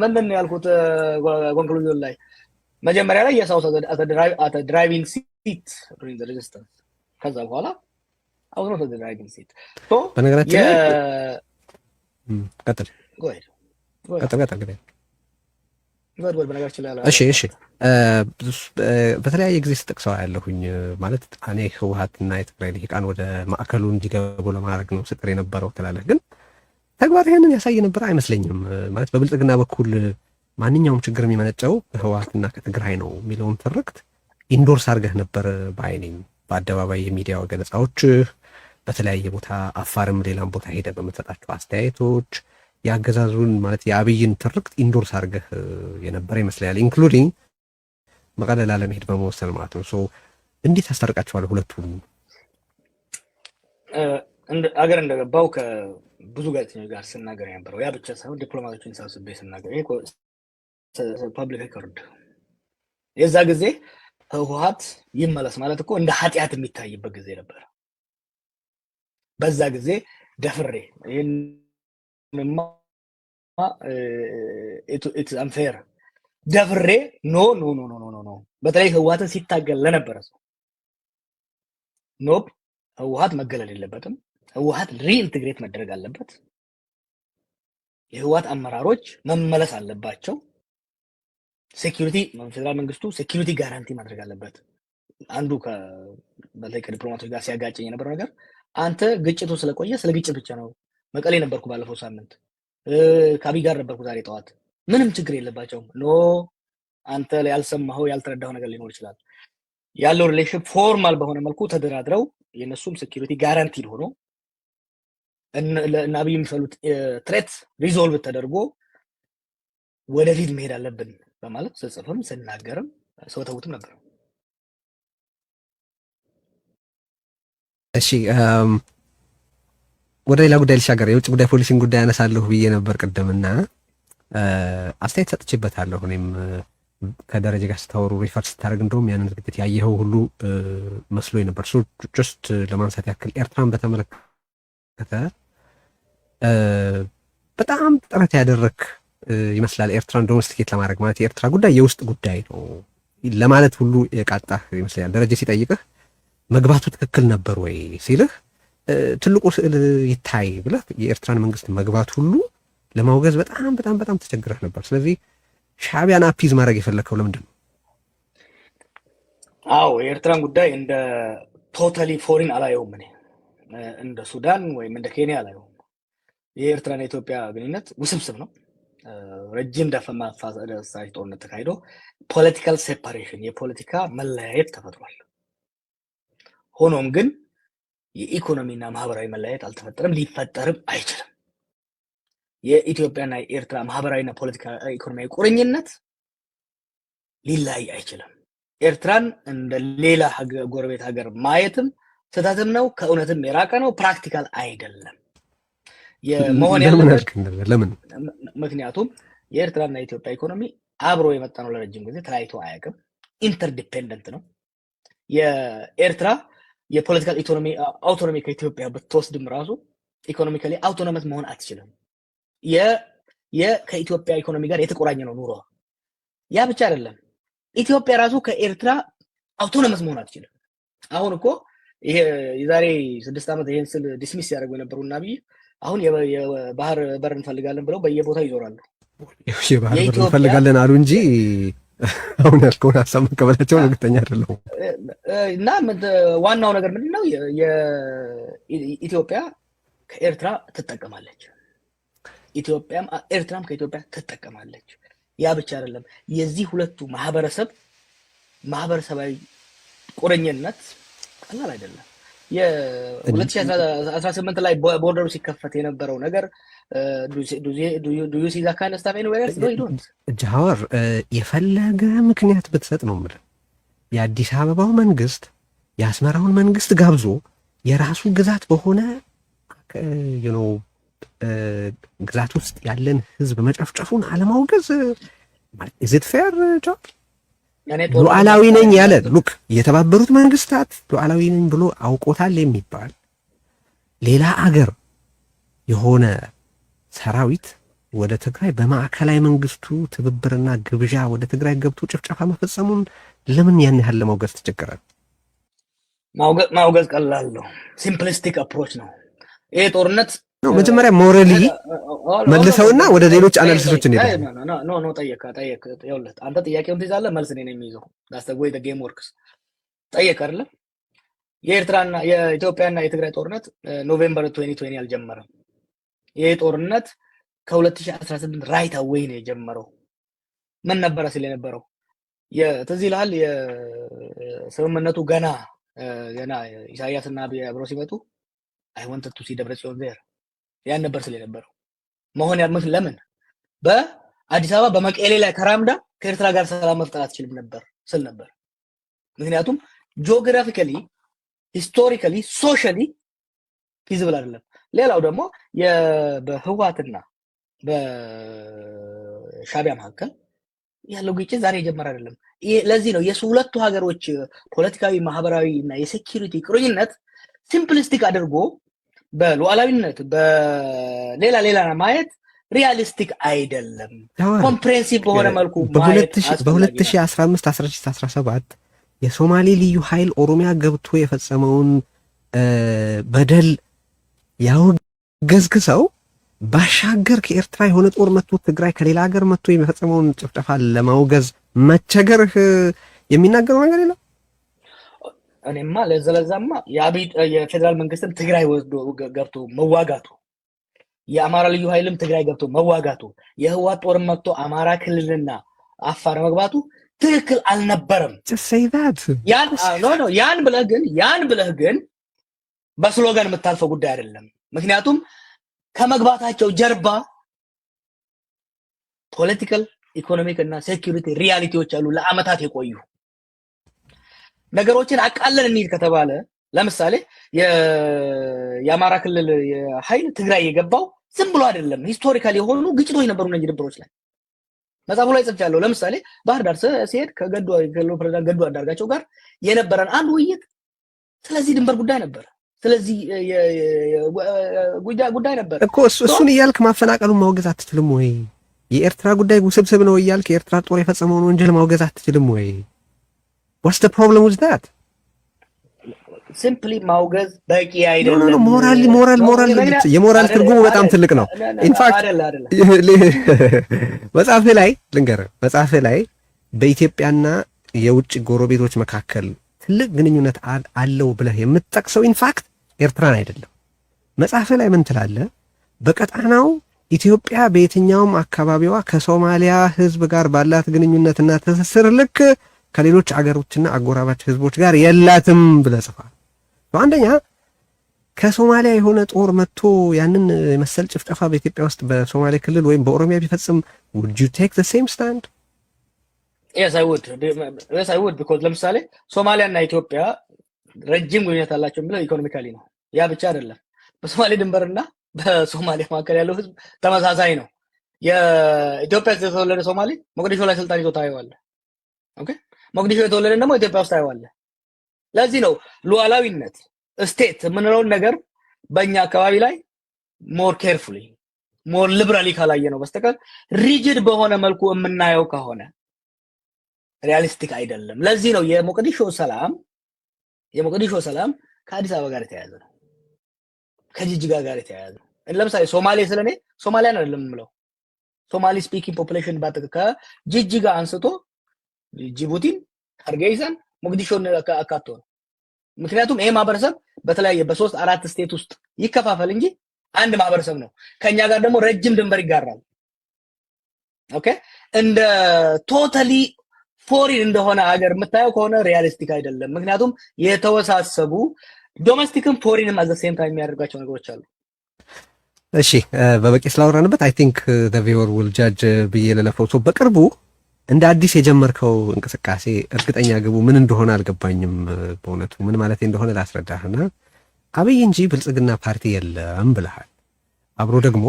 ምንድን ያልኩት ኮንክሉዥን ላይ መጀመሪያ ላይ የሳውት አት ድራይቪንግ ሲት ዱሪንግ ዘ ሬዚስተንስ ከዛ በኋላ አሁን ነው ድራይቪንግ ሲት ሶ በነገራችን ላይ ቀጥል ጎይ ቀጥል ቀጥል ቀጥል በነገራችን ላይ እሺ እሺ በተለያየ ጊዜ ስጠቅሰው ያለሁኝ ማለት እኔ ህወሓትና የትግራይ ልሂቃን ወደ ማዕከሉ እንዲገቡ ለማድረግ ነው ስጥር የነበረው ትላለህ፣ ግን ተግባር ይሄንን ያሳይ ነበር አይመስለኝም። ማለት በብልጽግና በኩል ማንኛውም ችግር የሚመነጨው ከህወሓትና ከትግራይ ነው የሚለውን ትርክት ኢንዶርስ አድርገህ ነበር በአይኔም በአደባባይ የሚዲያው ገለጻዎች፣ በተለያየ ቦታ አፋርም ሌላም ቦታ ሄደ በምትሰጣቸው አስተያየቶች ያገዛዙን ማለት የአብይን ትርክት ኢንዶርስ አድርገህ የነበረ ይመስላል፣ ኢንክሉዲንግ መቀለ ላለመሄድ በመወሰን ማለት ነው። ሶ እንዴት አስታርቃቸዋለሁ ሁለቱን? አገር እንደገባው ከብዙ ጋዜጠኞች ጋር ስናገር የነበረው ያ ብቻ ሳይሆን ዲፕሎማቶችን ሰብስቤ ስናገር ይሄ ፐብሊክ ሪኮርድ የዛ ጊዜ ህወሓት ይመለስ ማለት እኮ እንደ ኃጢአት የሚታይበት ጊዜ ነበር። በዛ ጊዜ ደፍሬ ይሄንማ ኢትስ አንፌር ደፍሬ ኖ ኖ ኖ ኖ ኖ ኖ በተለይ ህወሓትን ሲታገል ለነበረ ሰው ኖፕ ህወሓት መገለል የለበትም፣ ህወሓት ሪኢንቴግሬት መደረግ አለበት፣ የህወሓት አመራሮች መመለስ አለባቸው፣ ሴኩሪቲ ፌደራል መንግስቱ ሴኩሪቲ ጋራንቲ ማድረግ አለበት። አንዱ በተለይ ከዲፕሎማቶች ጋር ሲያጋጨኝ የነበረው ነገር አንተ ግጭቱ ስለቆየ ስለ ግጭት ብቻ ነው። መቀሌ ነበርኩ ባለፈው ሳምንት፣ ከአብይ ጋር ነበርኩ ዛሬ ጠዋት፣ ምንም ችግር የለባቸውም። ኖ አንተ ያልሰማኸው ያልተረዳኸው ነገር ሊኖር ይችላል። ያለው ሪሌሽን ፎርማል በሆነ መልኩ ተደራድረው የነሱም ሴኩሪቲ ጋራንቲድ ሆኖ እና አብይ የሚፈሉት ትሬት ሪዞልቭ ተደርጎ ወደፊት መሄድ አለብን በማለት ስጽፍም ስናገርም ሰው ተውትም ነበር። እሺ ወደ ሌላ ጉዳይ ልሻገር። የውጭ ጉዳይ ፖሊሲን ጉዳይ አነሳለሁ ብዬ ነበር ቅድምና አስተያየት ሰጥቼበታለሁ። እኔም ከደረጀ ጋር ስታወሩ ሪፈር ስታደርግ እንደውም ያንን ዝግጅት ያየኸው ሁሉ መስሎኝ ነበር። ሶ ጀስት ለማንሳት ያክል ኤርትራን በተመለከተ በጣም ጥረት ያደረክ ይመስላል ኤርትራን ዶሜስቲኬት ለማድረግ። ማለት የኤርትራ ጉዳይ የውስጥ ጉዳይ ነው ለማለት ሁሉ የቃጣህ ይመስላል። ደረጀ ሲጠይቅህ መግባቱ ትክክል ነበር ወይ ሲልህ ትልቁ ስዕል ይታይ ብለህ የኤርትራን መንግስት መግባት ሁሉ ለማውገዝ በጣም በጣም በጣም ተቸግረህ ነበር። ስለዚህ ሻዕቢያን አፒዝ ማድረግ የፈለከው ለምንድን ነው? አዎ የኤርትራን ጉዳይ እንደ ቶታሊ ፎሪን አላየውም። እኔ እንደ ሱዳን ወይም እንደ ኬንያ አላየውም። የኤርትራና የኢትዮጵያ ግንኙነት ውስብስብ ነው። ረጅም ደም መፋሰስ ጦርነት ተካሂዶ ፖለቲካል ሴፓሬሽን የፖለቲካ መለያየት ተፈጥሯል። ሆኖም ግን የኢኮኖሚና ማህበራዊ መለያየት አልተፈጠረም፣ ሊፈጠርም አይችልም። የኢትዮጵያና የኤርትራ ማህበራዊና ፖለቲካ ኢኮኖሚያዊ ቁርኝነት ሊላይ አይችልም። ኤርትራን እንደ ሌላ ጎረቤት ሀገር ማየትም ስህተትም ነው፣ ከእውነትም የራቀ ነው፣ ፕራክቲካል አይደለም። የመሆን ያለበት ለምን? ምክንያቱም የኤርትራና የኢትዮጵያ ኢኮኖሚ አብሮ የመጣ ነው፣ ለረጅም ጊዜ ተለያይቶ አያውቅም፣ ኢንተርዲፔንደንት ነው። የኤርትራ የፖለቲካል አውቶኖሚ ከኢትዮጵያ ብትወስድም ራሱ ኢኮኖሚካሊ አውቶኖመስ መሆን አትችልም። ከኢትዮጵያ ኢኮኖሚ ጋር የተቆራኘ ነው ኑሮ። ያ ብቻ አይደለም፣ ኢትዮጵያ ራሱ ከኤርትራ አውቶኖመስ መሆን አትችልም። አሁን እኮ ይሄ የዛሬ 6 ዓመት ይሄን ስል ዲስሚስ ያደርጉ የነበሩና አብይ አሁን የባህር በር እንፈልጋለን ብለው በየቦታው ይዞራሉ። የባህር በር እንፈልጋለን አሉ እንጂ አሁን ያልከውን ሀሳብ መቀበላቸውን እርግጠኛ አይደለሁም። እና ዋናው ነገር ምንድነው? ኢትዮጵያ ከኤርትራ ትጠቀማለች፣ ኢትዮጵያም ኤርትራም ከኢትዮጵያ ትጠቀማለች። ያ ብቻ አይደለም፣ የዚህ ሁለቱ ማህበረሰባዊ ቁርኝነት ቀላል አይደለም። የ2018 ላይ ቦርደሩ ሲከፈት የነበረው ነገር ዱ ዩ ሲ ዛት ካይንድ ኦፍ ስታፍ ኤኒዌር ኤልስ? ኖ ዩ ዶንት። ጃዋር የፈለገ ምክንያት ብትሰጥ ነው የምልህ የአዲስ አበባው መንግስት የአስመራውን መንግስት ጋብዞ የራሱ ግዛት በሆነ ግዛት ውስጥ ያለን ህዝብ መጨፍጨፉን አለማውገዝ ማለት ኢዝ ኢት ፌር? ጃዋር ሉዓላዊ ነኝ ያለ ሉክ የተባበሩት መንግስታት ሉዓላዊ ነኝ ብሎ አውቆታል የሚባል ሌላ አገር የሆነ ሰራዊት ወደ ትግራይ በማዕከላዊ መንግስቱ ትብብርና ግብዣ ወደ ትግራይ ገብቶ ጭፍጨፋ መፈጸሙን ለምን ያን ያህል ለማውገዝ ተቸገራል? ማውገዝ ቀላል ነው። ሲምፕሊስቲክ አፕሮች ነው ይሄ ጦርነት ነው። መጀመሪያ ሞራሊ መልሰውና ወደ ሌሎች አናሊሲሶች እንሄዳለን። ኖ ጠየቅ ይኸውልህ፣ አንተ ጥያቄውን ትይዛለህ፣ መልስ እኔ ነኝ የሚይዘው። ዳስ ዘ ዌይ ዘ ጌም ወርክስ። ጠየቅ አይደለ? የኤርትራና የኢትዮጵያና የትግራይ ጦርነት ኖቬምበር 2020 አልጀመረም። ይሄ ጦርነት ከ2018 ራይት አዌይ ነው የጀመረው። ምን ነበረ ሲል የነበረው ትዝ ይልሃል? የስምምነቱ ገና ኢሳያስና አብይ አብረው ሲመጡ አይ ዋንትድ ቱ ሲ ደብረጽዮን ዜር ያን ነበር ሲል የነበረው። መሆን ለምን በአዲስ አበባ በመቀሌ ላይ ተራምዳ ከኤርትራ ጋር ሰላም መፍጠር አትችልም ነበር ስል ነበር። ምክንያቱም ጂኦግራፊካሊ፣ ሂስቶሪካሊ፣ ሶሻሊ ፊዚብል አይደለም። ሌላው ደግሞ በህወሓትና በሻዕቢያ መካከል ያለው ግጭት ዛሬ የጀመረ አይደለም። ለዚህ ነው የሁለቱ ሀገሮች ፖለቲካዊ፣ ማህበራዊ እና የሴኩሪቲ ቁርኝነት ሲምፕሊስቲክ አድርጎ በሉዓላዊነት በሌላ ማየት ሪያሊስቲክ አይደለም። ኮምፕሬሄንሲቭ በሆነ መልኩ ማየት በ2015 1617 የሶማሌ ልዩ ኃይል ኦሮሚያ ገብቶ የፈጸመውን በደል ያወገዝክሰው ባሻገር ከኤርትራ የሆነ ጦር መጥቶ ትግራይ ከሌላ ሀገር መጥቶ የሚፈጸመውን ጭፍጨፋ ለማውገዝ መቸገርህ የሚናገረው ነገር የለም። እኔማ ለዘለዛማ የፌደራል መንግስትም ትግራይ ወስዶ ገብቶ መዋጋቱ፣ የአማራ ልዩ ኃይልም ትግራይ ገብቶ መዋጋቱ፣ የህወሓት ጦር መጥቶ አማራ ክልልና አፋር መግባቱ ትክክል አልነበረም። ያን ብለህ ግን በስሎጋን የምታልፈው ጉዳይ አይደለም። ምክንያቱም ከመግባታቸው ጀርባ ፖለቲካል፣ ኢኮኖሚክ እና ሴኩሪቲ ሪያሊቲዎች አሉ ለአመታት የቆዩ ነገሮችን። አቃለን እንሂድ ከተባለ ለምሳሌ የአማራ ክልል ኃይል ትግራይ የገባው ዝም ብሎ አይደለም። ሂስቶሪካል የሆኑ ግጭቶች ነበሩ እነዚህ ድንበሮች ላይ መጽሐፉ ላይ ጽፌያለሁ። ለምሳሌ ባህር ዳር ሲሄድ ከክልሉ ፕሬዝዳንት ገዱ አንዳርጋቸው ጋር የነበረን አንድ ውይይት ስለዚህ ድንበር ጉዳይ ነበር። ስለዚህ ጉዳይ ነበር እኮ እሱን እያልክ ማፈናቀሉን ማውገዝ አትችልም ወይ? የኤርትራ ጉዳይ ውስብስብ ነው እያልክ የኤርትራ ጦር የፈጸመውን ወንጀል ማውገዝ አትችልም ወይ? What's the problem with that? ሲምፕሊ ማውገዝ በቂ አይደለም። ሞራል የሞራል ትርጉሙ በጣም ትልቅ ነው። ኢንፋክት መጽሐፍህ ላይ በኢትዮጵያና የውጭ ጎረቤቶች መካከል ትልቅ ግንኙነት አለው ብለህ የምትጠቅሰው ኢንፋክት ኤርትራን አይደለም። መጽሐፍህ ላይ ምን ትላለህ? በቀጣናው ኢትዮጵያ በየትኛውም አካባቢዋ ከሶማሊያ ሕዝብ ጋር ባላት ግንኙነትና ትስስር ልክ ከሌሎች አገሮችና አጎራባች ሕዝቦች ጋር የላትም ብለህ ጽፈሃል። አንደኛ ከሶማሊያ የሆነ ጦር መጥቶ ያንን የመሰል ጭፍጨፋ በኢትዮጵያ ውስጥ በሶማሌ ክልል ወይም በኦሮሚያ ቢፈጽም would you take the same stand? Yes, I would because ለምሳሌ ሶማሊያና ኢትዮጵያ ረጅም ግንኙነት አላቸው የሚለው ኢኮኖሚካሊ ነው። ያ ብቻ አይደለም። በሶማሌ ድንበርና በሶማሊያ መካከል ያለው ህዝብ ተመሳሳይ ነው። የኢትዮጵያ የተወለደ ሶማሌ ሞቃዲሾ ላይ ስልጣን ይዞ ታየዋለህ። ኦኬ፣ ሞቃዲሾ የተወለደ ደግሞ ኢትዮጵያ ውስጥ ታየዋለህ። ለዚህ ነው ሉዓላዊነት ስቴት የምንለውን ነገር በእኛ አካባቢ ላይ ሞር ኬርፉሊ ሞር ሊበራሊ ካላየ ነው በስተቀር ሪጅድ በሆነ መልኩ የምናየው ከሆነ ሪያሊስቲክ አይደለም። ለዚህ ነው የሞቃዲሾ ሰላም ከአዲስ አበባ ጋር የተያያዘ ነው፣ ከጅጅጋ ጋር የተያያዘ ነው። ለምሳሌ ሶማሌ ስለኔ ሶማሊያን አይደለም የምለው፣ ሶማሊ ስፒኪንግ ፖፑሌሽን ከጅጅጋ አንስቶ ጅቡቲን፣ ሀርጌሳን፣ ሞቃዲሾን አካቶ ነው። ምክንያቱም ይሄ ማህበረሰብ በተለያየ በ3-4 ስቴት ውስጥ ይከፋፈል እንጂ አንድ ማህበረሰብ ነው። ከኛ ጋር ደግሞ ረጅም ድንበር ይጋራል። ኦኬ፣ እንደ ቶታሊ ፎሪን እንደሆነ ሀገር የምታየው ከሆነ ሪያሊስቲክ አይደለም። ምክንያቱም የተወሳሰቡ ዶሜስቲክም ፎሪንም አዘ ሴም ታይም የሚያደርጋቸው ነገሮች አሉ። እሺ፣ በበቂ ስላወራንበት አይ ቲንክ ዘ ቪወር ዊል ጃጅ ብዬ ለለፈው። በቅርቡ እንደ አዲስ የጀመርከው እንቅስቃሴ እርግጠኛ ግቡ ምን እንደሆነ አልገባኝም። በእውነቱ ምን ማለት እንደሆነ ላስረዳህና አብይ እንጂ ብልጽግና ፓርቲ የለም ብለሃል። አብሮ ደግሞ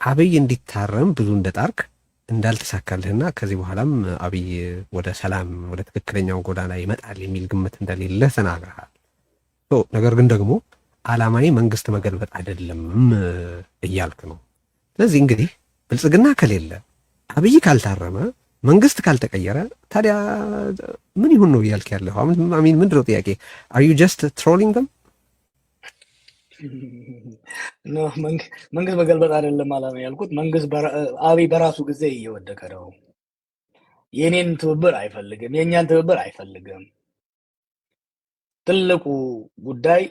አብይ እንዲታረም ብዙ እንደጣርክ እንዳልተሳካልህና ከዚህ በኋላም አብይ ወደ ሰላም ወደ ትክክለኛው ጎዳና ይመጣል የሚል ግምት እንደሌለ ተናግረሃል። ነገር ግን ደግሞ ዓላማዊ መንግስት መገልበጥ አይደለም እያልክ ነው። ስለዚህ እንግዲህ ብልጽግና ከሌለ አብይ ካልታረመ መንግስት ካልተቀየረ ታዲያ ምን ይሁን ነው እያልክ ያለው? አሚን ምንድን ነው ጥያቄ? አር ዩ ጀስት ትሮሊንግ them? መንግስት መገልበጥ አይደለም አላማ ያልኩት። መንግስት አብይ በራሱ ጊዜ እየወደቀ ነው። የኔን ትብብር አይፈልግም፣ የእኛን ትብብር አይፈልግም። ትልቁ ጉዳይ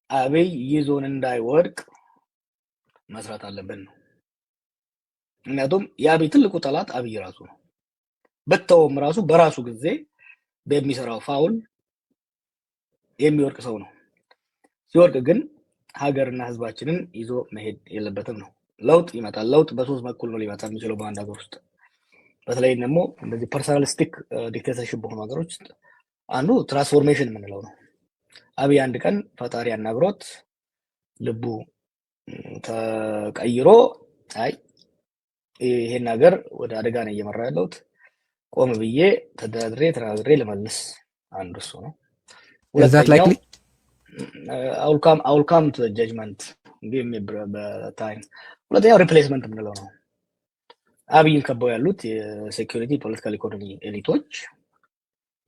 አብይ ይዞን እንዳይወድቅ መስራት አለብን ነው። ምክንያቱም የአብይ ትልቁ ጠላት አብይ ራሱ ነው። በተውም ራሱ በራሱ ጊዜ በሚሰራው ፋውል የሚወድቅ ሰው ነው። ሲወድቅ ግን ሀገርና ህዝባችንን ይዞ መሄድ የለበትም ነው። ለውጥ ይመጣል። ለውጥ በሶስት በኩል ነው ሊመጣ የሚችለው በአንድ ሀገር ውስጥ። በተለይ ደግሞ እንደዚህ ፐርሰናሊስቲክ ዲክቴተርሽፕ በሆኑ ሀገሮች ውስጥ አንዱ ትራንስፎርሜሽን የምንለው ነው። አብይ አንድ ቀን ፈጣሪ አናግሮት ልቡ ተቀይሮ አይ ይሄን ሀገር ወደ አደጋ ነው እየመራ ያለሁት፣ ቆም ብዬ ተደራድሬ ልመልስ፣ አንዱ እሱ ነው። ሁለተኛው አውልካም ቱ ጀጅመንት በታይም። ሁለተኛው ሪፕሌስመንት የምንለው ነው። አብይን ከበው ያሉት የሴኩሪቲ ፖለቲካል ኢኮኖሚ ኤሊቶች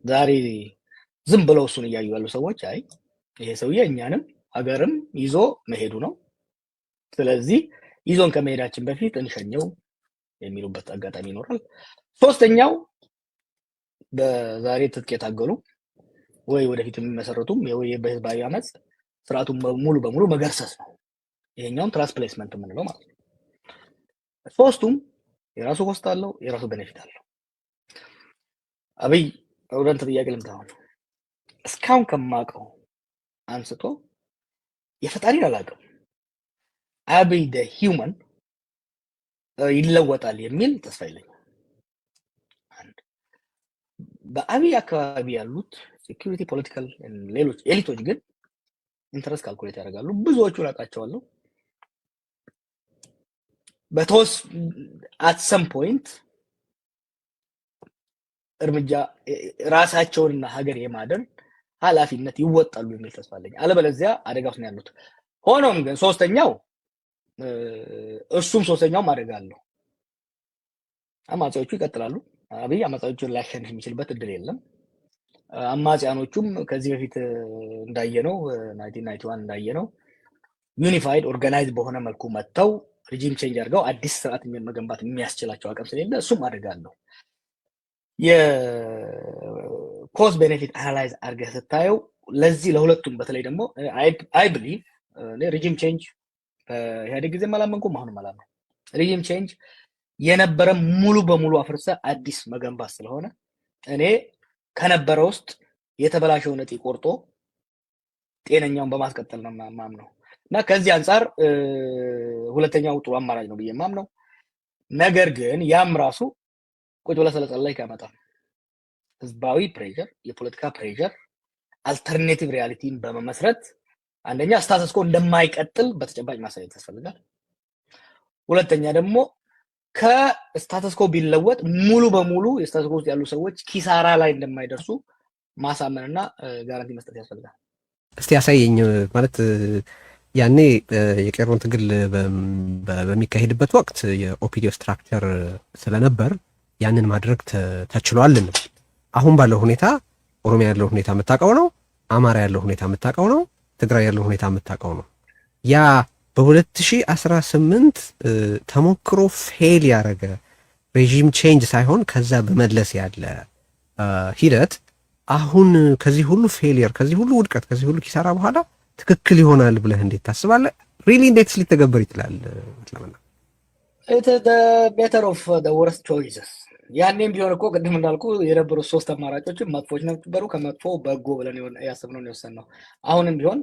ዛሬ ዝም ብለው እሱን እያዩ ያሉ ሰዎች አይ ይሄ ሰውዬ እኛንም ሀገርም ይዞ መሄዱ ነው፣ ስለዚህ ይዞን ከመሄዳችን በፊት እንሸኘው የሚሉበት አጋጣሚ ይኖራል። ሶስተኛው በዛሬ ትጥቅ የታገሉ ወይ ወደፊት የሚመሰረቱም ወይ በህዝባዊ አመፅ ስርዓቱን ሙሉ በሙሉ መገርሰስ ነው። ይሄኛውን ትራንስፕሌስመንት የምንለው ማለት ነው። ሶስቱም የራሱ ኮስት አለው፣ የራሱ ቤኔፊት አለው። አብይ ወደንተ ጥያቄ ልምታው እስካሁን ከማውቀው አንስቶ የፈጣሪን አላውቅም። አብይ ደ ሂውመን ይለወጣል የሚል ተስፋ የለኝም። በአብይ አካባቢ ያሉት ሴኩሪቲ ፖለቲካል ሌሎች ኤሊቶች ግን ኢንተረስት ካልኩሌት ያደርጋሉ። ብዙዎቹን አውቃቸዋለሁ። በተወስ አት ሰም ፖይንት እርምጃ ራሳቸውንና ሀገር የማደን ኃላፊነት ይወጣሉ የሚል ተስፋ አለኝ። አለበለዚያ አደጋ ውስጥ ነው ያሉት። ሆኖም ግን ሶስተኛውም አደጋ አለው። አማጺዎቹ ይቀጥላሉ። አብይ አማጺዎቹን ሊያሸንፍ የሚችልበት እድል የለም። አማጺያኖቹም ከዚህ በፊት እንዳየነው 1991 እንዳየነው ዩኒፋይድ ኦርጋናይዝ በሆነ መልኩ መጥተው ሪጂም ቼንጅ አድርገው አዲስ ስርዓት መገንባት የሚያስችላቸው አቅም ስለሌለ እሱም አደጋ አለው። የኮዝ ቤኔፊት አናላይዝ አድርገህ ስታየው ለዚህ ለሁለቱም በተለይ ደግሞ አይ ብሊቭ ሪጂም ቼንጅ በኢህአዴግ ጊዜ አላመንኩም፣ አሁንም አላመንኩም። ሪጂም ቼንጅ የነበረ ሙሉ በሙሉ አፍርሰ አዲስ መገንባት ስለሆነ እኔ ከነበረ ውስጥ የተበላሸውን እጢ ቆርጦ ጤነኛውን በማስቀጠል ነው ማምነው እና ከዚህ አንፃር ሁለተኛው ጥሩ አማራጭ ነው ብዬ ማምነው። ነገር ግን ያም ራሱ ቁጭ ብለህ ስለጸለይክ ያመጣል። ህዝባዊ ፕሬሸር፣ የፖለቲካ ፕሬሸር አልተርኔቲቭ ሪያሊቲን በመመስረት አንደኛ ስታተስ ኮ እንደማይቀጥል በተጨባጭ ማሳየት ያስፈልጋል። ሁለተኛ ደግሞ ከስታተስ ኮ ቢለወጥ ሙሉ በሙሉ የስታተስ ኮ ውስጥ ያሉ ሰዎች ኪሳራ ላይ እንደማይደርሱ ማሳመንና ጋራንቲ መስጠት ያስፈልጋል። እስቲ ያሳየኝ ማለት ያኔ የቄሮን ትግል በሚካሄድበት ወቅት የኦፒዲዮ ስትራክቸር ስለነበር ያንን ማድረግ ተችሏል። አሁን ባለው ሁኔታ ኦሮሚያ ያለው ሁኔታ የምታውቀው ነው፣ አማራ ያለው ሁኔታ የምታውቀው ነው፣ ትግራይ ያለው ሁኔታ የምታውቀው ነው። ያ በ2018 ተሞክሮ ፌል ያደረገ ሬጂም ቼንጅ ሳይሆን ከዛ በመለስ ያለ ሂደት አሁን ከዚህ ሁሉ ፌሊየር፣ ከዚህ ሁሉ ውድቀት፣ ከዚህ ሁሉ ኪሳራ በኋላ ትክክል ይሆናል ብለህ እንዴት ታስባለህ? ሪሊ እንዴትስ ሊተገበር ይችላል? It is the better of the worst choices. ያኔም ቢሆን እኮ ቅድም እንዳልኩ የነበሩት ሶስት አማራጮችም መጥፎች ነበሩ። ከመጥፎ በጎ ብለን ያሰብነውን የወሰንነው። አሁንም ቢሆን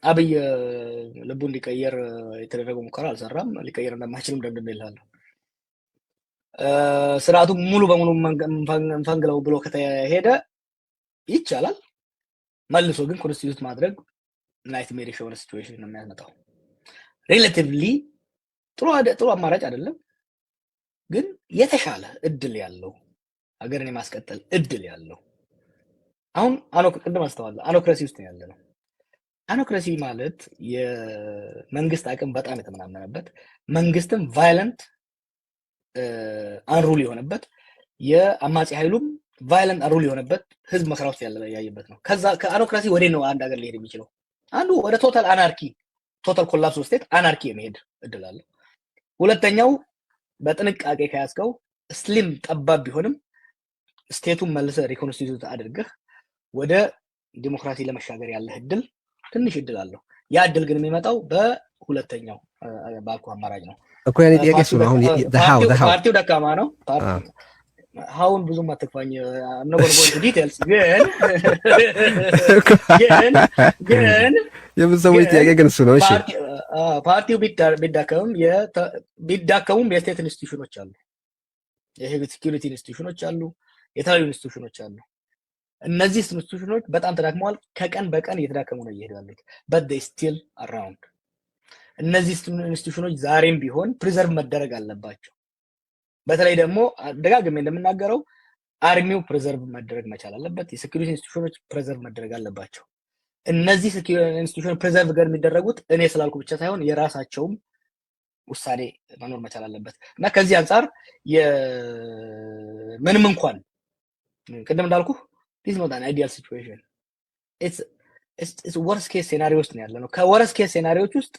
አብይ ልቡ እንዲቀየር የተደረገው ሙከራ አልሰራም። ሊቀየር እንደማይችልም ደምድሜልሃለሁ። ስርዓቱ ሙሉ በሙሉ እንፈንግለው ብሎ ከተሄደ ይቻላል። መልሶ ግን ኮንስቲቱት ማድረግ ናይትሜር የሆነ ሲቹዌሽን ነው የሚያመጣው። ሪሌቲቭሊ ጥሩ አማራጭ አይደለም፣ ግን የተሻለ እድል ያለው ሀገርን የማስቀጠል እድል ያለው አሁን ቅድም አስተዋለ አኖክራሲ ውስጥ ነው ያለነው። አኖክራሲ ማለት የመንግስት አቅም በጣም የተመናመነበት መንግስትም ቫይለንት አንሩል የሆነበት የአማጺ ኃይሉም ቫይለንት አንሩል የሆነበት ህዝብ መከራ ውስጥ ያየበት ነው። ከዛ ከአኖክራሲ ወዴት ነው አንድ ሀገር ሊሄድ የሚችለው? አንዱ ወደ ቶታል አናርኪ ቶታል ኮላፕስ ስቴት አናርኪ የመሄድ እድል አለው። ሁለተኛው በጥንቃቄ ከያዝከው ስሊም ጠባብ ቢሆንም ስቴቱን መልሰህ ሪኮንስቲቱት አድርገህ ወደ ዲሞክራሲ ለመሻገር ያለህ እድል ትንሽ እድል አለው። ያ እድል ግን የሚመጣው በሁለተኛው ባልኩ አማራጭ ነው እኮ። ያኔ ጥያቄ እሱ ነው። አሁን ፓርቲው ደካማ ነው። አሁን ብዙም አትክፋኝ አምነጎርጎር ዲቴልስ ግን የብዙ ሰዎች ጥያቄ ግን እሱ ነው። እሺ ፓርቲው ቢዳከሙም የስቴት ኢንስቲትዩሽኖች አሉ፣ የሴኩሪቲ ኢንስቲትዩሽኖች አሉ፣ የተለያዩ ኢንስቲትዩሽኖች አሉ። እነዚህ ኢንስቲትዩሽኖች በጣም ተዳክመዋል። ከቀን በቀን እየተዳከሙ ነው እየሄዱ ያሉት። but they still around። እነዚህ ኢንስቲትዩሽኖች ዛሬም ቢሆን ፕሪዘርቭ መደረግ አለባቸው። በተለይ ደግሞ ደጋግሜ እንደምናገረው አርሚው ፕሪዘርቭ መደረግ መቻል አለበት። የሴኩሪቲ ኢንስቲትዩሽኖች ፕሪዘርቭ መደረግ አለባቸው። እነዚህ ሴኩሪቲ ኢንስቲትዩሽኖች ፕሪዘርቭ ጋር የሚደረጉት እኔ ስላልኩ ብቻ ሳይሆን የራሳቸውም ውሳኔ መኖር መቻል አለበት እና ከዚህ አንጻር ምንም እንኳን ቅድም እንዳልኩ this is not an ideal situation. It's worst case scenario ውስጥ ነው ያለነው። ከወርስት ኬስ ሴናሪዮች ውስጥ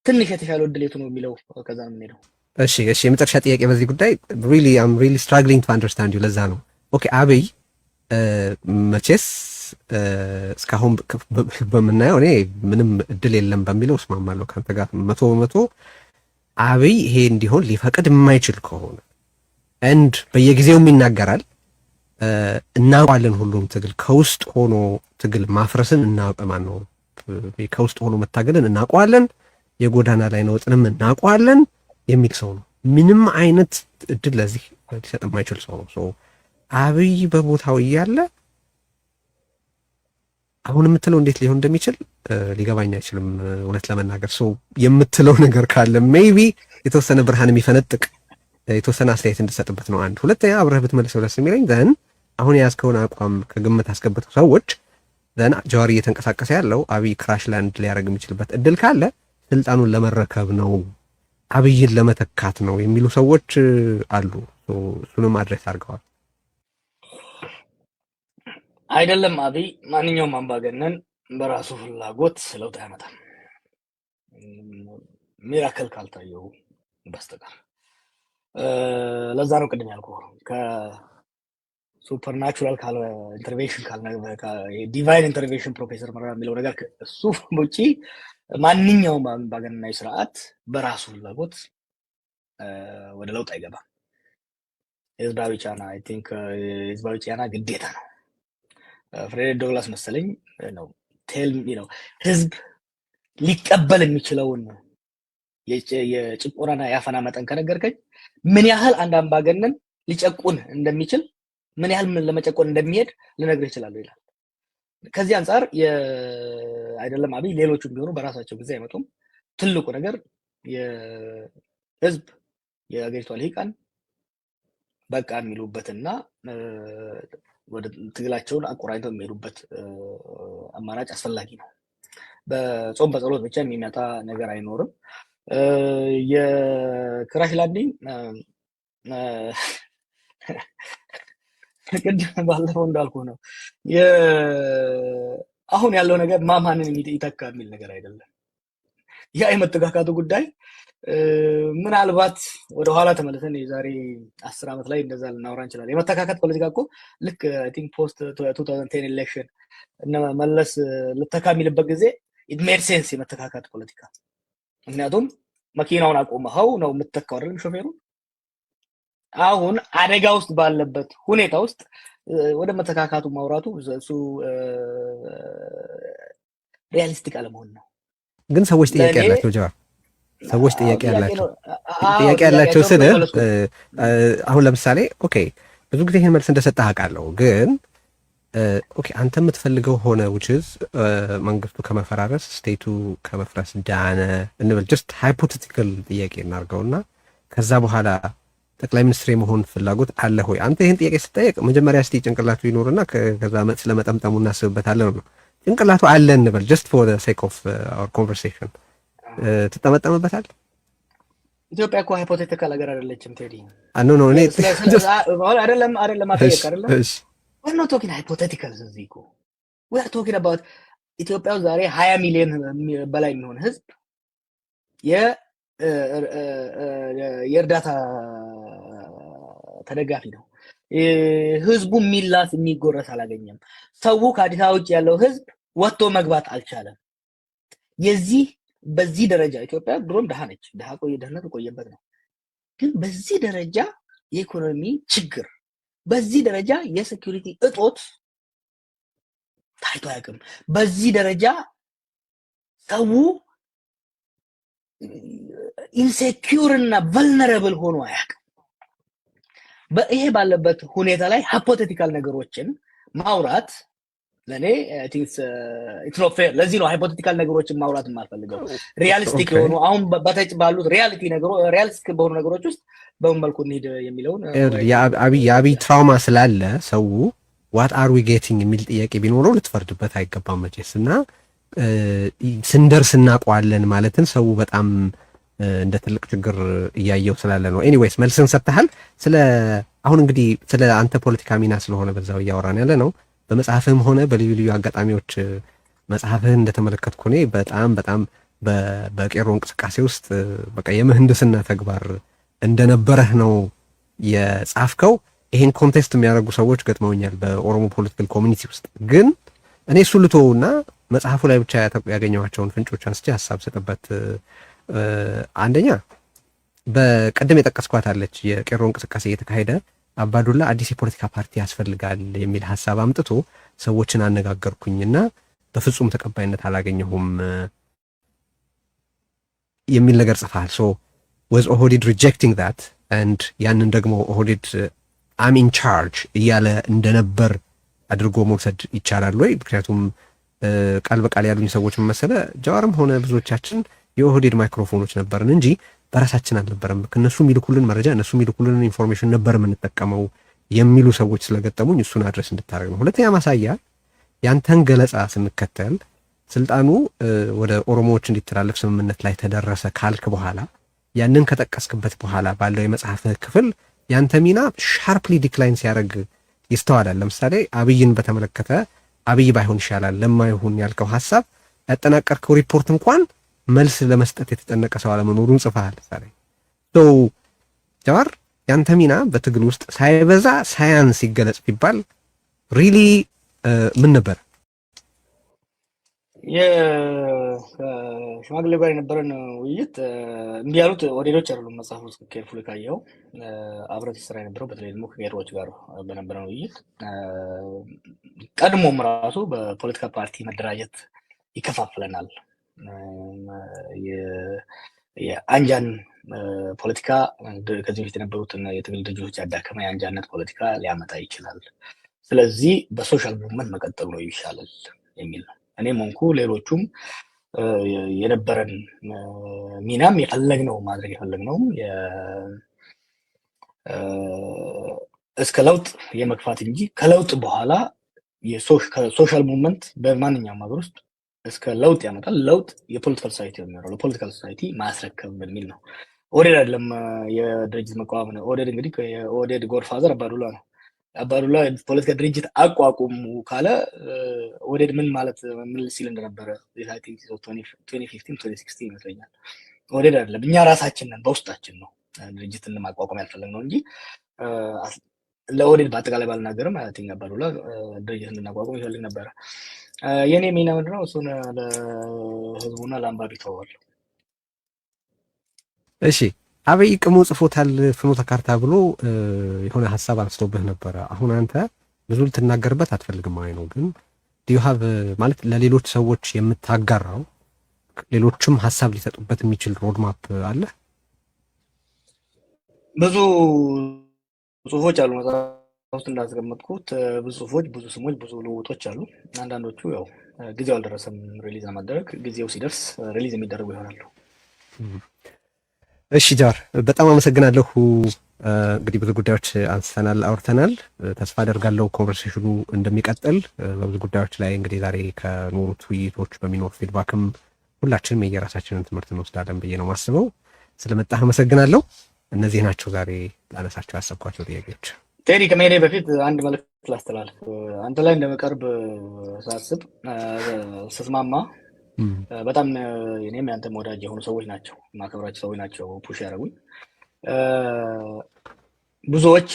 ትንሽ የተሻለው እድል የቱ ነው የሚለው ከዛ ነው የምንሄደው። እሺ የመጨረሻ ጥያቄ በዚህ ጉዳይ I'm really struggling to understand you። ለዛ ነው ኦኬ አብይ መቼስ እስካሁን በምናየው እኔ ምንም እድል የለም በሚለው እስማማለሁ ከአንተ ጋር 100%። አብይ ይሄ እንዲሆን ሊፈቅድ የማይችል ከሆነ and በየጊዜውም ይናገራል እናውቃለን ሁሉም ትግል ከውስጥ ሆኖ ትግል ማፍረስን እናውቀማን ነው ከውስጥ ሆኖ መታገልን እናውቀዋለን፣ የጎዳና ላይ ነውጥንም እናውቀዋለን የሚል ሰው ነው። ምንም አይነት እድል ለዚህ ሊሰጥ የማይችል ሰው ነው። ሶ አብይ በቦታው እያለ አሁን የምትለው እንዴት ሊሆን እንደሚችል ሊገባኝ አይችልም እውነት ለመናገር። ሶ የምትለው ነገር ካለ ሜይቢ የተወሰነ ብርሃን የሚፈነጥቅ የተወሰነ አስተያየት እንድሰጥበት ነው። አንድ ሁለተኛ አብረህ ብትመልሰው ደስ የሚለኝ ዘን አሁን የያዝከውን አቋም ከግምት አስገብተው ሰዎች ዘን ጀዋር እየተንቀሳቀሰ ያለው አብይ ክራሽ ላንድ ሊያደርግ የሚችልበት እድል ካለ ስልጣኑን ለመረከብ ነው፣ አብይን ለመተካት ነው የሚሉ ሰዎች አሉ። እሱንም አድሬስ አድርገዋል። አይደለም አብይ ማንኛውም አምባገነን በራሱ ፍላጎት ለውጥ አያመጣም ሚራክል ካልታየው በስተቀር። ለዛ ነው ቅድም ያልኩ ከሱፐርናቹራል ካለ ኢንተርቬንሽን ዲቫይን ኢንተርቬንሽን ፕሮፌሰር መረራ የሚለው ነገር እሱ ውጪ ማንኛውም አምባገነናዊ ስርዓት በራሱ ፍላጎት ወደ ለውጥ አይገባም። ህዝባዊ ጫና አይ ቲንክ ህዝባዊ ጫና ግዴታ ነው። ፍሬድ ዶግላስ መሰለኝ ነው ህዝብ ሊቀበል የሚችለውን የጭቆናና የአፈና መጠን ከነገርከኝ ምን ያህል አንድ አምባገነን ሊጨቁን እንደሚችል ምን ያህል ለመጨቆን እንደሚሄድ ልነግርህ እችላለሁ ይላል። ከዚህ አንጻር አይደለም አብይ ሌሎቹም ቢሆኑ በራሳቸው ጊዜ አይመጡም። ትልቁ ነገር የህዝብ የአገሪቷ ልሂቃን በቃ የሚሉበትና ወደ ትግላቸውን አቆራኝተው የሚሄዱበት አማራጭ አስፈላጊ ነው። በጾም በጸሎት ብቻ የሚመጣ ነገር አይኖርም። የክራሽ ላንዲንግ ቅድም ባለፈው እንዳልኩ ነው አሁን ያለው ነገር ማማንን ይተካ የሚል ነገር አይደለም። ያ የመተካካቱ ጉዳይ ምናልባት ወደኋላ ተመልሰን የዛሬ 10 ዓመት ላይ እንደዛ ልናወራ እንችላለን። የመተካካት ፖለቲካ እኮ ልክ አይ ቲንክ ፖስት 2010 ኢሌክሽን እና መለስ ልተካ የሚልበት ጊዜ ኢት ሜድ ሴንስ የመተካካት ፖለቲካ። ምክንያቱም መኪናውን አቆመኸው ነው የምትተካው አይደለም ሾፌሩ። አሁን አደጋ ውስጥ ባለበት ሁኔታ ውስጥ ወደ መተካካቱ ማውራቱ እሱ ሪያሊስቲክ አለመሆን ነው። ግን ሰዎች ጥያቄ ያላቸው ጀዋር ሰዎች ጥያቄ ያላቸው ስለ አሁን ለምሳሌ ኦኬ ብዙ ጊዜ ይሄን መልስ እንደሰጠህ አውቃለሁ። ግን ኦኬ አንተ የምትፈልገው ሆነ which is መንግስቱ ከመፈራረስ ስቴቱ ከመፍረስ ዳነ እንበል just hypothetical ጥያቄ እናርገውና ከዛ በኋላ ጠቅላይ ሚኒስትር የመሆን ፍላጎት አለ ሆይ? አንተ ይሄን ጥያቄ ስትጠየቅ መጀመሪያ እስቲ ጭንቅላቱ ይኖርና ከዛ ስለመጠምጠሙ እናስብበታለን ነው ጭንቅላቱ አለ እንበል just for the sake of our conversation ትጠመጠምበታል። ኢትዮጵያ እኮ ሃይፖቴቲካል ሀገር አይደለችም ቴዲ። ኖ ኖ እኔ አይደለም ማጠየቅ አይደለም we're not talking hypothetical እዚህ እኮ we are talking about ኢትዮጵያ ዛሬ 20 ሚሊዮን በላይ የሚሆን ህዝብ የእርዳታ ተደጋፊ ነው። ህዝቡ ሚላስ የሚጎረስ አላገኘም። ሰው ከአዲስ አበባ ውጭ ያለው ህዝብ ወጥቶ መግባት አልቻለም። በዚህ ደረጃ ኢትዮጵያ ድሮም ደሃ ነች። ደህነት ቆየበት ነው። ግን በዚህ ደረጃ የኢኮኖሚ ችግር፣ በዚህ ደረጃ የሴኩሪቲ እጦት ታይቶ አያውቅም። በዚህ ደረጃ ሰው ኢንሴኪዩር እና ቨልነራብል ሆኖ አያውቅም። ይሄ ባለበት ሁኔታ ላይ ሃይፖቴቲካል ነገሮችን ማውራት ለኔ አይ ቲንክ ኢትስ ኖት ፌር። ለዚህ ነው ሃይፖቴቲካል ነገሮችን ማውራት የማልፈልገው። ሪያሊስቲክ የሆኑ አሁን በተጭ ባሉት ሪያሊስቲክ በሆኑ ነገሮች ውስጥ በምን መልኩ እንሂድ የሚለውን የአብይ ትራውማ ስላለ ሰው ዋት አር ዊ ጌቲንግ የሚል ጥያቄ ቢኖረው ልትፈርድበት አይገባም መቼስ። እና ስንደርስ እናውቀዋለን ማለትን ሰው በጣም እንደ ትልቅ ችግር እያየው ስላለ ነው። ኤኒዌይስ መልስን ሰጥተሃል። አሁን እንግዲህ ስለ አንተ ፖለቲካ ሚና ስለሆነ በዛው እያወራን ያለ ነው። በመጽሐፍህም ሆነ በልዩ ልዩ አጋጣሚዎች መጽሐፍህን እንደተመለከትኩ እኔ በጣም በቄሮ እንቅስቃሴ ውስጥ በቃ የምህንድስና ተግባር እንደነበረህ ነው የጻፍከው። ይሄን ኮንቴስት የሚያደርጉ ሰዎች ገጥመውኛል በኦሮሞ ፖለቲካል ኮሚኒቲ ውስጥ። ግን እኔ እሱ ልተውና መጽሐፉ ላይ ብቻ ያገኘኋቸውን ፍንጮች አንስቼ ሀሳብ ሰጥበት። አንደኛ በቀደም የጠቀስኳት አለች የቄሮ እንቅስቃሴ እየተካሄደ አባዱላ አዲስ የፖለቲካ ፓርቲ ያስፈልጋል የሚል ሀሳብ አምጥቶ ሰዎችን አነጋገርኩኝና በፍጹም ተቀባይነት አላገኘሁም የሚል ነገር ጽፈሃል። ሶ was ኦህዴድ rejecting that and ያንን ደግሞ ኦህዴድ I'm in charge እያለ እንደነበር አድርጎ መውሰድ ይቻላል ወይ? ምክንያቱም ቃል በቃል ያሉኝ ሰዎች መሰለ ጃዋርም ሆነ ብዙዎቻችን የኦህዴድ ማይክሮፎኖች ነበርን እንጂ በራሳችን አልነበረም። ከነሱ የሚልኩልን መረጃ እነሱ የሚልኩልን ኢንፎርሜሽን ነበር የምንጠቀመው የሚሉ ሰዎች ስለገጠሙኝ እሱን አድረስ እንድታደርግ ነው። ሁለተኛ ማሳያ ያንተን ገለጻ ስንከተል ስልጣኑ ወደ ኦሮሞዎች እንዲተላለፍ ስምምነት ላይ ተደረሰ ካልክ በኋላ ያንን ከጠቀስክበት በኋላ ባለው የመጽሐፍ ክፍል ያንተ ሚና ሻርፕሊ ዲክላይን ሲያደርግ ይስተዋላል። ለምሳሌ አብይን በተመለከተ አብይ ባይሆን ይሻላል ለማይሆን ያልከው ሐሳብ ያጠናቀርከው ሪፖርት እንኳን መልስ ለመስጠት የተጨነቀ ሰው አለመኖሩን ጽፈሃል። ጃዋር ያንተ ሚና በትግል ውስጥ ሳይበዛ ሳያንስ ይገለጽ ቢባል ሪሊ ምን ነበር? የሽማግሌ ጋር የነበረን ውይይት እንዲህ ያሉት ኦህዴዶች አይደሉም። መጽሐፍ ውስጥ ኬርፉሊ ካየው አብረት ስራ የነበረው በተለይ ደግሞ ከቄሮዎች ጋር በነበረን ውይይት ቀድሞም ራሱ በፖለቲካ ፓርቲ መደራጀት ይከፋፍለናል። የአንጃን ፖለቲካ ከዚህ በፊት የነበሩትን የትግል ድርጅቶች ያዳከመ የአንጃነት ፖለቲካ ሊያመጣ ይችላል። ስለዚህ በሶሻል ሙቭመንት መቀጠል ነው ይሻላል የሚል ነው። እኔም ሆንኩ ሌሎቹም የነበረን ሚናም የፈለግነው ማድረግ የፈለግነው እስከ ለውጥ የመግፋት እንጂ ከለውጥ በኋላ የሶሻል ሙቭመንት በማንኛውም ሀገር ውስጥ እስከ ለውጥ ያመጣል። ለውጥ የፖለቲካል ሶሳይቲ ነው የሚኖረው። ለፖለቲካል ሶሳይቲ ማስረከብ በሚል ነው። ኦህዴድ አይደለም የድርጅት መቋቋም ነው። ኦህዴድ እንግዲህ የኦህዴድ ጎድፋዘር አባዱላ ነው። አባዱላ ፖለቲካ ድርጅት አቋቁሙ ካለ ኦህዴድ ምን ማለት ምን ሲል እንደነበረ 2015-2016 ይመስለኛል። ኦህዴድ አይደለም፣ እኛ ራሳችን ነን፣ በውስጣችን ነው ድርጅትን ማቋቋም ያልፈለግነው እንጂ ለኦህዴድ በአጠቃላይ ባልናገርም አያቲንግ አባዱላ ድርጅት እንድናቋቁም ይፈልግ ነበረ። የኔ ሚና ምንድነው? እሱን ለህዝቡና ለአንባቢ ተዋዋለሁ። እሺ፣ አብይ ቅሙ ጽፎታል ፍኖተ ካርታ ብሎ የሆነ ሀሳብ አንስቶብህ ነበረ። አሁን አንተ ብዙ ልትናገርበት አትፈልግም አይ ነው፣ ግን ዲዩ ሃቭ ማለት ለሌሎች ሰዎች የምታጋራው ሌሎችም ሀሳብ ሊሰጡበት የሚችል ሮድማፕ አለ? ብዙ ጽሁፎች አሉ መጽሐፍ ውስጥ እንዳስቀመጥኩት፣ ብዙ ጽሁፎች፣ ብዙ ስሞች፣ ብዙ ልውጦች አሉ። አንዳንዶቹ ያው ጊዜው አልደረሰም ሪሊዝ ለማድረግ፣ ጊዜው ሲደርስ ሪሊዝ የሚደረጉ ይሆናሉ። እሺ ጃዋር በጣም አመሰግናለሁ እንግዲህ ብዙ ጉዳዮች አንስተናል፣ አውርተናል። ተስፋ አደርጋለሁ ኮንቨርሴሽኑ እንደሚቀጥል በብዙ ጉዳዮች ላይ እንግዲህ ዛሬ ከኖሩት ውይይቶች በሚኖር ፊድባክም ሁላችንም የየራሳችንን ትምህርት እንወስዳለን ብዬ ነው ማስበው። ስለመጣህ አመሰግናለሁ። እነዚህ ናቸው ዛሬ ላነሳቸው ያሰብኳቸው ጥያቄዎች። ቴዲ ከመሄዴ በፊት አንድ መልዕክት ላስተላልፍ። አንተ ላይ እንደመቀርብ ሳስብ ስትስማማ በጣም እኔም ያንተም ወዳጅ የሆኑ ሰዎች ናቸው፣ ማከብራቸው ሰዎች ናቸው ፑሽ ያደረጉኝ። ብዙዎች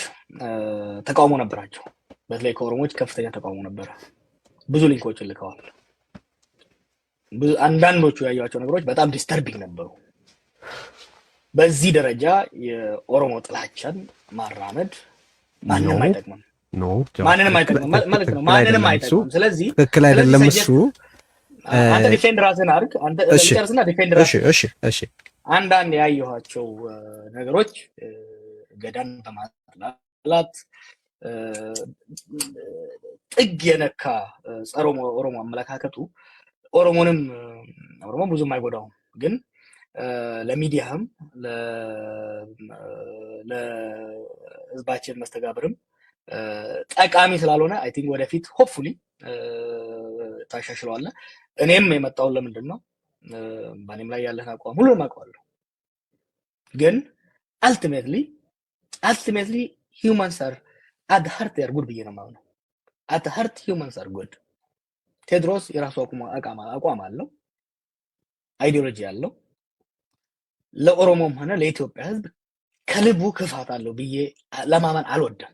ተቃውሞ ነበራቸው፣ በተለይ ከኦሮሞዎች ከፍተኛ ተቃውሞ ነበረ። ብዙ ሊንኮችን ልከዋል። አንዳንዶቹ ያዩዋቸው ነገሮች በጣም ዲስተርቢንግ ነበሩ። በዚህ ደረጃ የኦሮሞ ጥላቻን ማራመድ ማንንም አይጠቅምም፣ ማንንም አይጠቅምም ማለት ነው። ማንንም አይጠቅምም። ስለዚህ ትክክል አይደለም እሱ። አንተ ዲፌንድ ራስህን አድርግ። አንተ ጨርስና ዲፌንድ ራስህን። እሺ አንዳንድ ያየኋቸው ነገሮች ገዳን በማጥላላት ጥግ የነካ ጸረ ኦሮሞ አመለካከቱ ኦሮሞ ብዙም አይጎዳውም፣ ግን ለሚዲያም ለህዝባችን መስተጋብርም ጠቃሚ ስላልሆነ አይ ቲንክ ወደፊት ሆፕፉሊ ታሻሽለዋለህ። እኔም የመጣውን ለምንድን ነው በእኔም ላይ ያለህን አቋም ሁሉንም አውቀዋለሁ፣ ግን አልቲሜትሊ ሂውማንስ አር አት ሃርት ያር ጉድ ብዬ ነው የማምነው። አት ሃርት ሂውማንስ አር ጉድ። ቴድሮስ የራሱ አቋም አለው፣ አይዲዮሎጂ አለው። ለኦሮሞም ሆነ ለኢትዮጵያ ህዝብ ከልቡ ክፋት አለው ብዬ ለማመን አልወደም።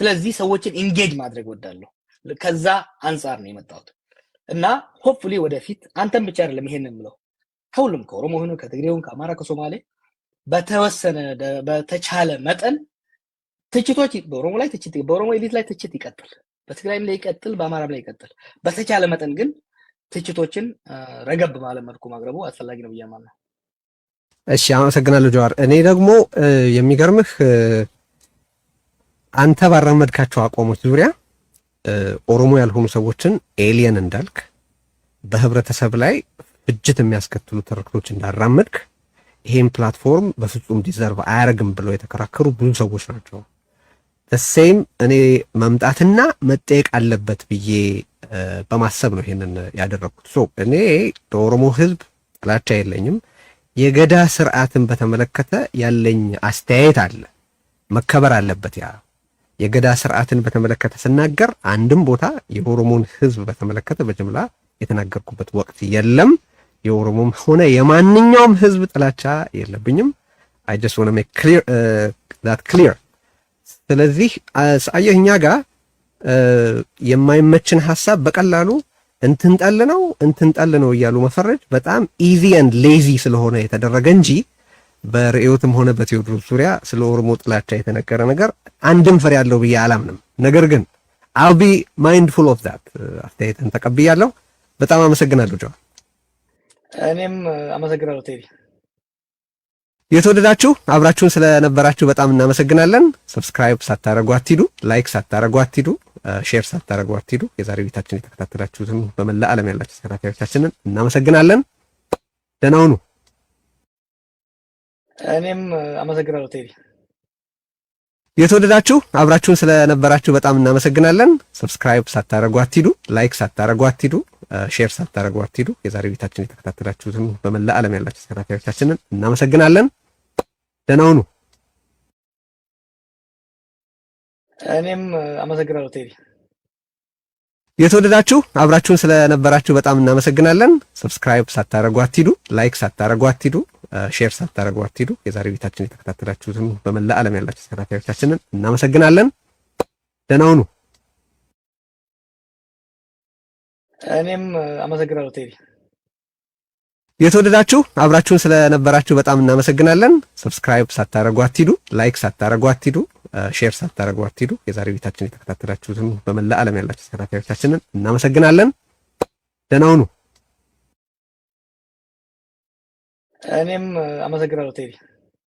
ስለዚህ ሰዎችን ኢንጌጅ ማድረግ ወዳለሁ። ከዛ አንጻር ነው የመጣሁት እና ሆፕፉሊ ወደፊት አንተም ብቻ አይደለም ይሄንን የምለው፣ ከሁሉም ከኦሮሞ ሆነ ከትግሬውን፣ ከአማራ፣ ከሶማሌ በተወሰነ በተቻለ መጠን ትችቶች በኦሮሞ ላይ ትችት፣ በኦሮሞ ኤሊት ላይ ትችት ይቀጥል፣ በትግራይም ላይ ይቀጥል፣ በአማራም ላይ ይቀጥል። በተቻለ መጠን ግን ትችቶችን ረገብ ባለ መልኩ ማቅረቡ አስፈላጊ ነው ብዬ አምናለሁ። እሺ አመሰግናለሁ ጀዋር። እኔ ደግሞ የሚገርምህ አንተ ባራመድካቸው አቋሞች ዙሪያ ኦሮሞ ያልሆኑ ሰዎችን ኤሊየን እንዳልክ፣ በህብረተሰብ ላይ ፍጅት የሚያስከትሉ ትርክቶች እንዳራመድክ፣ ይሄን ፕላትፎርም በፍጹም ዲዘርቭ አያረግም ብለው የተከራከሩ ብዙ ሰዎች ናቸው። ተሴም እኔ መምጣትና መጠየቅ አለበት ብዬ በማሰብ ነው ይሄንን ያደረኩት። እኔ ለኦሮሞ ህዝብ ጥላቻ የለኝም። የገዳ ስርዓትን በተመለከተ ያለኝ አስተያየት አለ፣ መከበር አለበት። ያ የገዳ ስርዓትን በተመለከተ ስናገር አንድም ቦታ የኦሮሞን ህዝብ በተመለከተ በጅምላ የተናገርኩበት ወቅት የለም። የኦሮሞም ሆነ የማንኛውም ህዝብ ጥላቻ የለብኝም። I just want to make that clear። ስለዚህ አየህኛ ጋር የማይመችን ሐሳብ በቀላሉ እንትንጠል ነው እያሉ መፈረጅ በጣም ኢዚ ኤንድ ሌዚ ስለሆነ የተደረገ እንጂ በርዕዮትም ሆነ በቴዎድሮስ ዙሪያ ስለ ኦሮሞ ጥላቻ የተነገረ ነገር አንድም ፍሬ ያለው ብዬ አላምንም። ነገር ግን I'll be mindful of that። አስተያየትን ተቀብያለሁ። በጣም አመሰግናለሁ ጆ። እኔም አመሰግናለሁ ቴዲ። የተወደዳችሁ አብራችሁን ስለነበራችሁ በጣም እናመሰግናለን። ሰብስክራይብ ሳታረጉ አትሂዱ፣ ላይክ ሳታረጉ አትሂዱ፣ ሼር ሳታረጉ አትሂዱ። የዛሬ ቤታችን የተከታተላችሁትን በመላ ዓለም ያላችሁ ተከታታዮቻችንን እናመሰግናለን። ደህና ሁኑ። እኔም አመሰግናለሁ ቴዲ። የተወደዳችሁ አብራችሁን ስለነበራችሁ በጣም እናመሰግናለን። ሰብስክራይብ ሳታረጉ አትሂዱ፣ ላይክ ሳታረጉ አትሂዱ፣ ሼር ሳታረጉ አትሂዱ። የዛሬ ቤታችን የተከታተላችሁትን በመላ ዓለም ያላችሁ ተከታታዮቻችንን እናመሰግናለን። ደህና ሁኑ። እኔም አመሰግናለሁ ቴዲ። የተወደዳችሁ አብራችሁን ስለነበራችሁ በጣም እናመሰግናለን። ሰብስክራይብ ሳታረጉ አትሂዱ፣ ላይክ ሳታረጉ አትሂዱ፣ ሼር ሳታረጉ አትሂዱ። የዛሬ ቤታችን የተከታተላችሁትን በመላ ዓለም ያላችሁ ተከታታዮቻችንን እናመሰግናለን። ደህና ሁኑ። እኔም አመሰግናለሁ ቴዲ። የተወደዳችሁ አብራችሁን ስለነበራችሁ በጣም እናመሰግናለን። ሰብስክራይብ ሳታረጉ አትሂዱ፣ ላይክ ሳታረጉ አትሂዱ፣ ሼር ሳታረጉ አትሂዱ። የዛሬ ቤታችን የተከታተላችሁትን በመላ ዓለም ያላችሁ ተከታታዮቻችንን እናመሰግናለን። ደህና ሁኑ። እኔም አመሰግናለሁ ቴዲ።